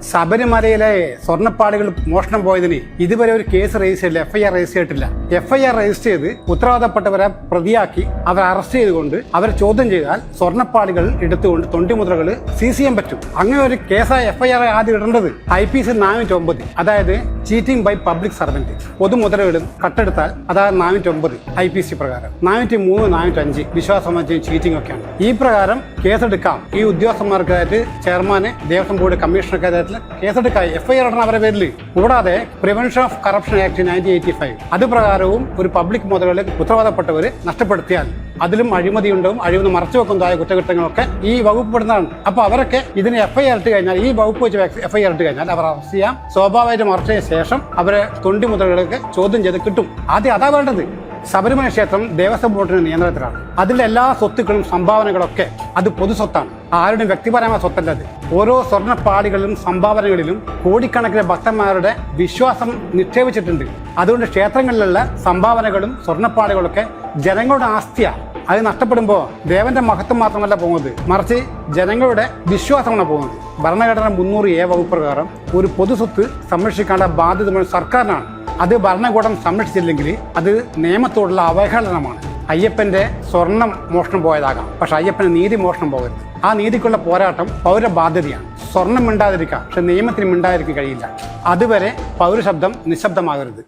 ശബരിമലയിലെ സ്വർണ്ണപ്പാളികൾ മോഷണം പോയതിന് ഇതുവരെ ഒരു കേസ് രജിസ്റ്റർ ചെയ്തില്ല, FIR രജിസ്റ്റർ ചെയ്തിട്ടില്ല. FIR രജിസ്റ്റർ ചെയ്ത് ഉത്തരവാദപ്പെട്ടവരെ പ്രതിയാക്കി അവരെ അറസ്റ്റ് ചെയ്തുകൊണ്ട് അവരെ ചോദ്യം ചെയ്താൽ സ്വർണ്ണപ്പാളികൾ എടുത്തുകൊണ്ട് തൊണ്ടിമുദ്രകൾ സീസ് ചെയ്യാൻ പറ്റും. അങ്ങനെ ഒരു കേസായ FIR ആദ്യം ഇടേണ്ടത് IPC 409, അതായത് ചീറ്റിംഗ് ബൈ പബ്ലിക് സർവന്റ്. പൊതുമുദ്രകളും കട്ടെടുത്താൽ അതായത് 409 IPC പ്രകാരം. 403, 405 വിശ്വാസമഞ്ചയും ചീറ്റിംഗ് ഒക്കെയാണ്. ഈ പ്രകാരം കേസെടുക്കാം. ഈ ഉദ്യോഗസ്ഥന്മാർക്കായിട്ട് ചെയർമാന്, ദേവസ്വം ബോർഡ് കമ്മീഷണർക്കായിട്ട് കേസെടുക്കാം, FIR ഇടണം അവരെ പേരിൽ. കൂടാതെ പ്രിവെൻഷൻ ഓഫ് കറപ്ഷൻ ആക്ട് 1985 അത് പ്രകാരവും ഒരു പബ്ലിക് മുതലുകളിൽ ഉത്തരവാദപ്പെട്ടവർ നഷ്ടപ്പെടുത്തിയാൽ അതിലും അഴിമതി ഉണ്ടാവും, അഴിമതി മറച്ചു വെക്കുന്നതായ കുറ്റകൃത്യങ്ങളൊക്കെ ഈ വകുപ്പ് പെടുന്നതാണ്. അപ്പൊ അവരൊക്കെ ഇതിന് FIR ഇട്ട് കഴിഞ്ഞാൽ, ഈ വകുപ്പ് വെച്ച് FIR ഇട്ട് കഴിഞ്ഞാൽ അവർ അറസ്റ്റ് ചെയ്യാം. സ്വാഭാവികമായിട്ടും അറസ്റ്റ് ചെയ്ത ശേഷം അവരെ തൊണ്ടി മുതലുകളൊക്കെ ചോദ്യം ചെയ്ത് കിട്ടും. ആദ്യം അതാ വേണ്ടത്. ശബരിമല ക്ഷേത്രം ദേവസ്വം ബോർഡിന്റെ നിയന്ത്രണത്തിലാണ്. അതിലെ എല്ലാ സ്വത്തുക്കളും സംഭാവനകളൊക്കെ അത് പൊതുസ്വത്താണ്, ആരുടെയും വ്യക്തിപരമായ സ്വത്തല്ല അത്. ഓരോ സ്വർണ്ണപ്പാളികളിലും സംഭാവനകളിലും കോടിക്കണക്കിന് ഭക്തന്മാരുടെ വിശ്വാസം നിക്ഷേപിച്ചിട്ടുണ്ട്. അതുകൊണ്ട് ക്ഷേത്രങ്ങളിലുള്ള സംഭാവനകളും സ്വർണ്ണപ്പാളികളൊക്കെ ജനങ്ങളുടെ ആസ്തിയാണ്. അത് നഷ്ടപ്പെടുമ്പോൾ ദേവന്റെ മഹത്വം മാത്രമല്ല പോകുന്നത്, മറിച്ച് ജനങ്ങളുടെ വിശ്വാസമാണ് പോകുന്നത്. ഭരണഘടന 300A വകുപ്പ് പ്രകാരം ഒരു പൊതുസ്വത്ത് സംരക്ഷിക്കേണ്ട ബാധ്യത സർക്കാരിനാണ്. അത് ഭരണകൂടം സംരക്ഷിച്ചില്ലെങ്കിൽ അത് നിയമത്തോടുള്ള അവഹേളനമാണ്. അയ്യപ്പന്റെ സ്വർണം മോഷണം പോയതാകാം, പക്ഷെ അയ്യപ്പന് നീതി മോഷണം പോകരുത്. ആ നീതിക്കുള്ള പോരാട്ടം പൗരബാധ്യതയാണ്. സ്വർണം മിണ്ടാതിരിക്കാം, പക്ഷെ നിയമത്തിന് മിണ്ടാതിരിക്കാൻ കഴിയില്ല. അതുവരെ പൗരശബ്ദം നിശബ്ദമാകരുത്.